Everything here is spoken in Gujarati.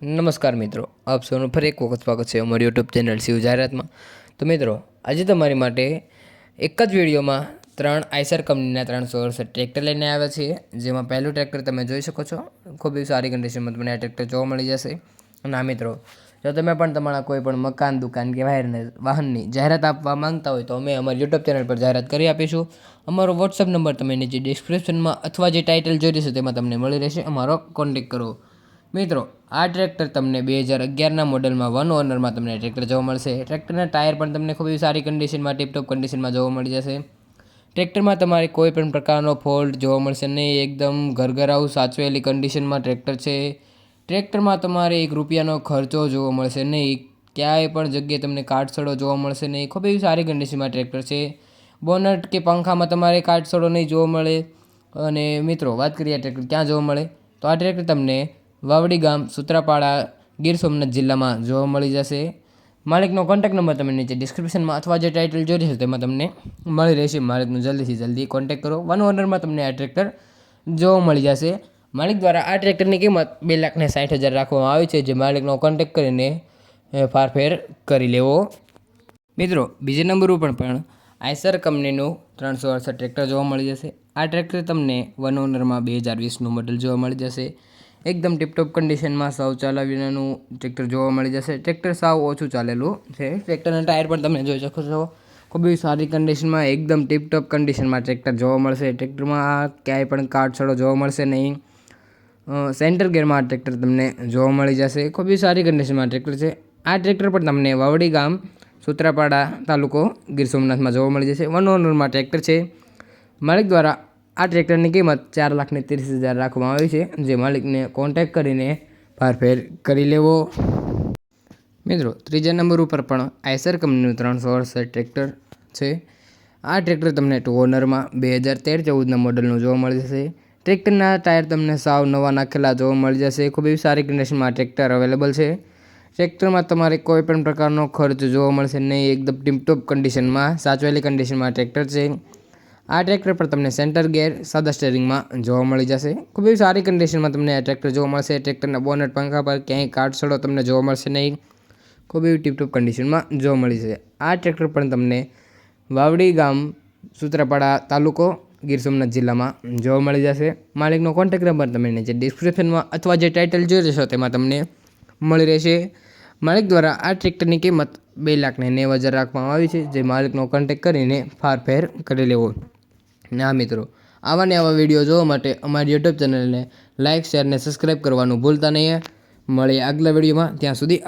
નમસ્કાર મિત્રો, આપ સૌનું ફરી એક વખત સ્વાગત છે અમારી યુટ્યુબ ચેનલ શિવ જાહેરાતમાં। તો મિત્રો, આજે તમારી માટે એક જ વિડીયોમાં 3 આઈસર કંપનીના 368 ટ્રેક્ટર લઈને આવ્યા છીએ। જેમાં પહેલું ટ્રેક્ટર તમે જોઈ શકો છો, ખૂબ જ સારી કન્ડિશનમાં તમને આ ટ્રેક્ટર જોવા મળી જશે। અને આ મિત્રો, જો તમે પણ તમારા કોઈ પણ મકાન, દુકાન કે વાહનની જાહેરાત આપવા માંગતા હોય તો અમે અમારી યુટ્યુબ ચેનલ પર જાહેરાત કરી આપીશું। અમારો વોટ્સઅપ નંબર તમે નીચે ડિસ્ક્રિપ્શનમાં અથવા જે ટાઇટલ જોઈ રહેશે તેમાં તમને મળી રહેશે, અમારો કોન્ટેક્ટ કરો। મિત્રો, આ ટ્રેક્ટર તમને 2011ના મોડલમાં 1 ઓનરમાં તમને ટ્રેક્ટર જોવા મળશે। ટ્રેક્ટરના ટાયર પણ તમને ખૂબ જ સારી કન્ડિશનમાં, ટીપટોપ કન્ડિશનમાં જોવા મળી જશે। ટ્રેક્ટરમાં તમારે કોઈ પણ પ્રકારનો ફોલ્ટ જોવા મળશે નહીં, એકદમ ઘરઘરાઉ સાચવેલી કન્ડિશનમાં ટ્રેક્ટર છે। ટ્રેક્ટરમાં તમારે ₹1નો ખર્ચો જોવા મળશે નહીં, ક્યાંય પણ જગ્યાએ તમને કાટસડો જોવા મળશે નહીં, ખૂબ જ સારી કન્ડિશનમાં ટ્રેક્ટર છે। બોનટ કે પંખામાં તમારે કાટસડો નહીં જોવા મળે। અને મિત્રો, વાત કરીએ આ ટ્રેક્ટર ક્યાં જોવા મળે, તો આ ટ્રેક્ટર તમને વાવડી ગામ, સૂત્રાપાડા, ગીર સોમનાથ જિલ્લામાં જોવા મળી જશે। માલિકનો કોન્ટેક્ટ નંબર તમે નીચે ડિસ્ક્રિપ્શનમાં અથવા જે ટાઇટલ જોઈ રહેશે તેમાં તમને મળી રહેશે। માલિકનો જલ્દીથી જલ્દી કોન્ટેક્ટ કરો। 1 ઓનરમાં તમને આ ટ્રેક્ટર જોવા મળી જશે। માલિક દ્વારા આ ટ્રેક્ટરની કિંમત 2,60,000 રાખવામાં આવી છે, જે માલિકનો કોન્ટેક્ટ કરીને ફારફેર કરી લેવો। મિત્રો, બીજા નંબર ઉપર પણ આઈસર કંપનીનું 368 ટ્રેક્ટર જોવા મળી જશે। આ ટ્રેક્ટર તમને 1 ઓનરમાં 2020નું મોડલ જોવા મળી જશે। એકદમ ટીપટોપ કન્ડિશનમાં સાવ ચાલ્યા વિનાનું ટ્રેક્ટર જોવા મળી જશે। ટ્રેક્ટર સાવ ઓછું ચાલેલું છે। ટ્રેક્ટરના ટાયર પણ તમે જોઈ શકો છો, ખૂબ જ સારી કન્ડિશનમાં, એકદમ ટીપટોપ કન્ડિશનમાં ટ્રેક્ટર જોવા મળશે। ટ્રેક્ટરમાં ક્યાંય પણ કાટસડો જોવા મળશે નહીં। સેન્ટર ગેરમાં આ ટ્રેક્ટર તમને જોવા મળી જશે। ખૂબ જ સારી કન્ડિશનમાં ટ્રેક્ટર છે। આ ટ્રેક્ટર પણ તમને વાવડી ગામ, સૂત્રાપાડા તાલુકો, ગીર સોમનાથમાં જોવા મળી જશે। 1 ઓનરમાં ટ્રેક્ટર છે। માલિક દ્વારા આ ટ્રેક્ટરની કિંમત 4,30,000 રાખવામાં આવી છે, જે માલિકને કોન્ટેક્ટ કરીને ફારફેર કરી લેવો। મિત્રો, ત્રીજા નંબર ઉપર પણ આઈસર કંપનીનું 368 ટ્રેક્ટર છે। આ ટ્રેક્ટર તમને 2 ઓનરમાં 2013-14ના મોડલનું જોવા મળી જશે। ટ્રેક્ટરના ટાયર તમને સાવ નવા નાખેલા જોવા મળી જશે। ખૂબ જ સારી કન્ડિશનમાં ટ્રેક્ટર અવેલેબલ છે। ટ્રેક્ટરમાં તમારે કોઈ પણ પ્રકારનો ખર્ચ જોવા મળશે નહીં, એકદમ ટીપટોપ કન્ડિશનમાં, સાચવેલી કન્ડિશનમાં ટ્રેક્ટર છે। આ ટ્રેક્ટર પર તમને સેન્ટર ગેર, સાદા સ્ટેરિંગમાં જોવા મળી જશે। ખૂબ જ સારી કન્ડિશનમાં તમને આ ટ્રેક્ટર જોવા મળશે। ટ્રેક્ટરના બોનટ, પંખા પર ક્યાંય કાટસડો તમને જોવા મળશે નહીં, ખૂબ જ ટીપટોપ કન્ડિશનમાં જોવા મળી જશે। આ ટ્રેક્ટર પણ તમને વાવડી ગામ, સૂત્રાપાડા તાલુકો, ગીર સોમનાથ જિલ્લામાં જોવા મળી જશે। માલિકનો કોન્ટેક્ટ નંબર તમે નીચે ડિસ્ક્રિપ્શનમાં અથવા જે ટાઇટલ જોઈ રહેશો તેમાં તમને મળી રહેશે। માલિક દ્વારા આ ટ્રેક્ટરની કિંમત 2,90,000 રાખવામાં આવી છે, જે માલિકનો કોન્ટેક્ટ કરીને ફારફેર કરી લેવો। ના મિત્રો, આવા ને આવા વિડીયો જોવા માટે અમારી યુટ્યુબ ચેનલને લાઇક, શેર અને સબસ્ક્રાઈબ કરવાનું ભૂલતા નહીં। મળીએ આગલા વિડીયોમાં, ત્યાં સુધી